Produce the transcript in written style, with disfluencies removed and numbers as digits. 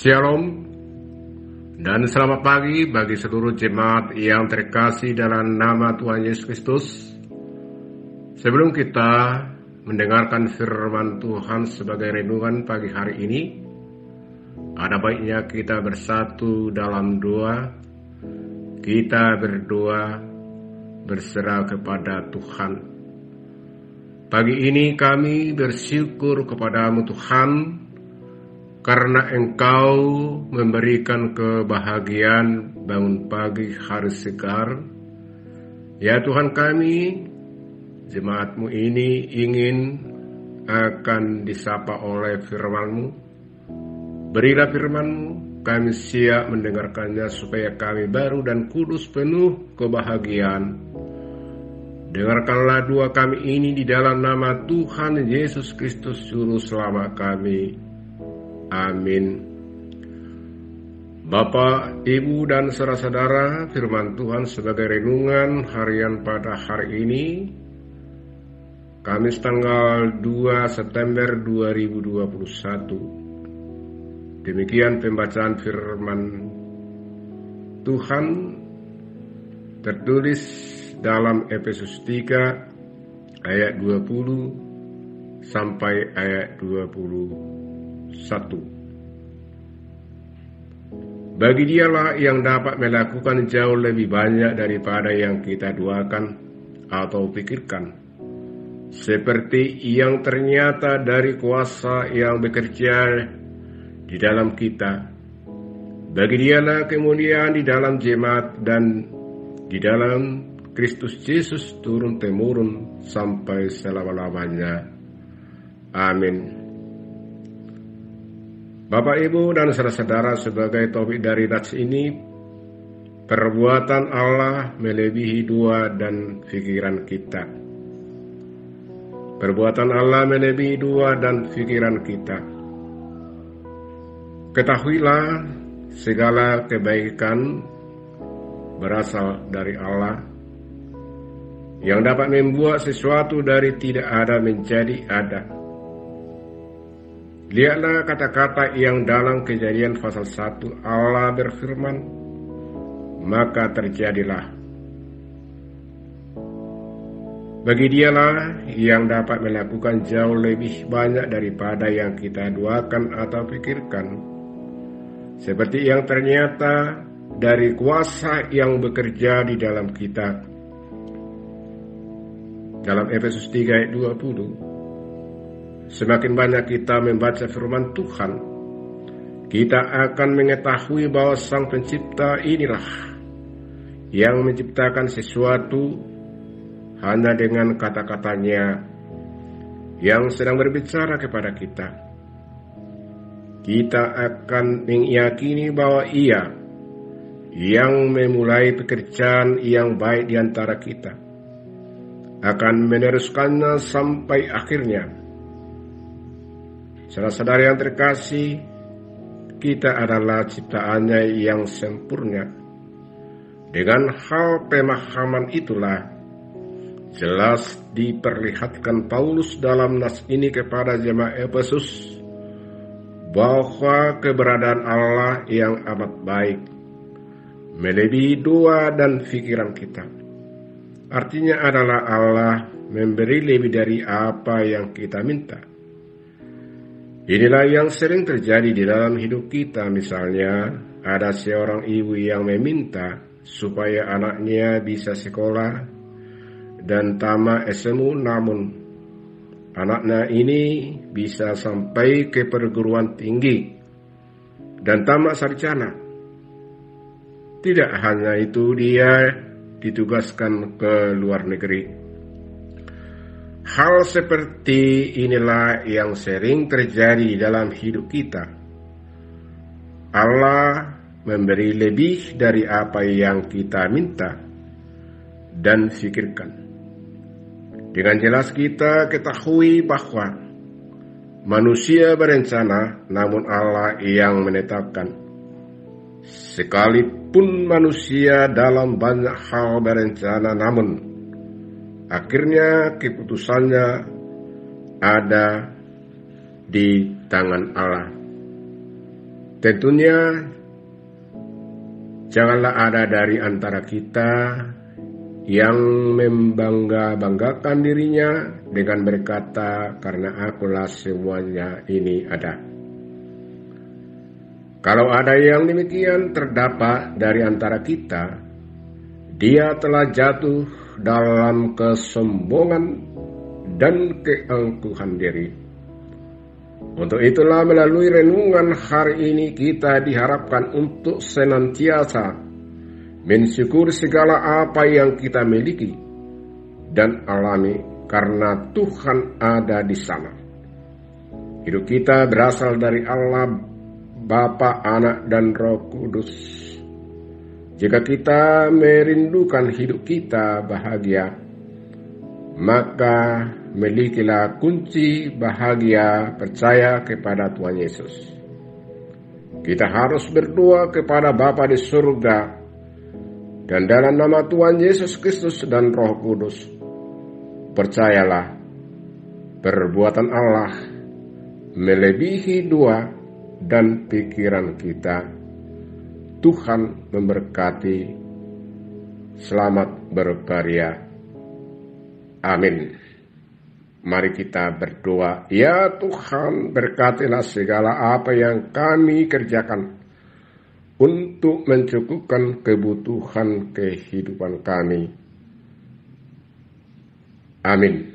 Shalom dan selamat pagi bagi seluruh jemaat yang terkasih dalam nama Tuhan Yesus Kristus. Sebelum kita mendengarkan firman Tuhan sebagai renungan pagi hari ini, ada baiknya kita bersatu dalam doa. Kita berdoa berserah kepada Tuhan. Pagi ini kami bersyukur kepadamu Tuhan, karena Engkau memberikan kebahagiaan bangun pagi hari segar. Ya Tuhan kami, jemaat-Mu ini ingin akan disapa oleh firman-Mu. Berilah firman-Mu, kami siap mendengarkannya supaya kami baru dan kudus penuh kebahagiaan. Dengarkanlah doa kami ini di dalam nama Tuhan Yesus Kristus Juru Selamat kami. Amin. Bapak, Ibu, dan saudara-saudara, firman Tuhan sebagai renungan harian pada hari ini, Kamis tanggal 2 September 2021. Demikian pembacaan firman Tuhan tertulis dalam Efesus 3 ayat 20 sampai ayat 21. Bagi Dialah yang dapat melakukan jauh lebih banyak daripada yang kita doakan atau pikirkan, seperti yang ternyata dari kuasa yang bekerja di dalam kita. Bagi Dialah kemuliaan di dalam jemaat dan di dalam Kristus Yesus turun-temurun sampai selama-lamanya. Amin. Bapak, Ibu, dan saudara-saudara, sebagai topik dari nats ini, perbuatan Allah melebihi doa dan pikiran kita. Perbuatan Allah melebihi doa dan pikiran kita. Ketahuilah, segala kebaikan berasal dari Allah, yang dapat membuat sesuatu dari tidak ada menjadi ada. Lihatlah kata-kata yang dalam Kejadian pasal 1 Allah berfirman, maka terjadilah. Bagi Dialah yang dapat melakukan jauh lebih banyak daripada yang kita doakan atau pikirkan, seperti yang ternyata dari kuasa yang bekerja di dalam kita. Dalam Efesus 3 ayat 20, semakin banyak kita membaca firman Tuhan, kita akan mengetahui bahwa Sang Pencipta inilah yang menciptakan sesuatu hanya dengan kata-katanya yang sedang berbicara kepada kita. Kita akan meyakini bahwa Ia yang memulai pekerjaan yang baik di antara kita akan meneruskannya sampai akhirnya. Saudara-saudara yang terkasih, kita adalah ciptaannya yang sempurna. Dengan hal pemahaman itulah jelas diperlihatkan Paulus dalam nas ini kepada jemaat Efesus bahwa keberadaan Allah yang amat baik melebihi doa dan pikiran kita. Artinya adalah Allah memberi lebih dari apa yang kita minta. Inilah yang sering terjadi di dalam hidup kita. Misalnya, ada seorang ibu yang meminta supaya anaknya bisa sekolah dan tamat SMU, namun anaknya ini bisa sampai ke perguruan tinggi dan tamat sarjana. Tidak hanya itu, dia ditugaskan ke luar negeri. Hal seperti inilah yang sering terjadi dalam hidup kita. Allah memberi lebih dari apa yang kita minta dan pikirkan. Dengan jelas kita ketahui bahwa manusia berencana, namun Allah yang menetapkan. Sekalipun manusia dalam banyak hal berencana, namun akhirnya keputusannya ada di tangan Allah. Tentunya janganlah ada dari antara kita yang membangga-banggakan dirinya dengan berkata, karena akulah semuanya ini ada. Kalau ada yang demikian terdapat dari antara kita, dia telah jatuh dalam kesombongan dan keangkuhan diri. Untuk itulah melalui renungan hari ini kita diharapkan untuk senantiasa mensyukuri segala apa yang kita miliki dan alami karena Tuhan ada di sana. Hidup kita berasal dari Allah Bapa, Anak, dan Roh Kudus. Jika kita merindukan hidup kita bahagia, maka milikilah kunci bahagia percaya kepada Tuhan Yesus. Kita harus berdoa kepada Bapa di surga, dan dalam nama Tuhan Yesus Kristus dan Roh Kudus, percayalah, perbuatan Allah melebihi doa dan pikiran kita. Tuhan memberkati. Selamat berkarya. Amin. Mari kita berdoa. Ya Tuhan, berkatilah segala apa yang kami kerjakan untuk mencukupkan kebutuhan kehidupan kami. Amin.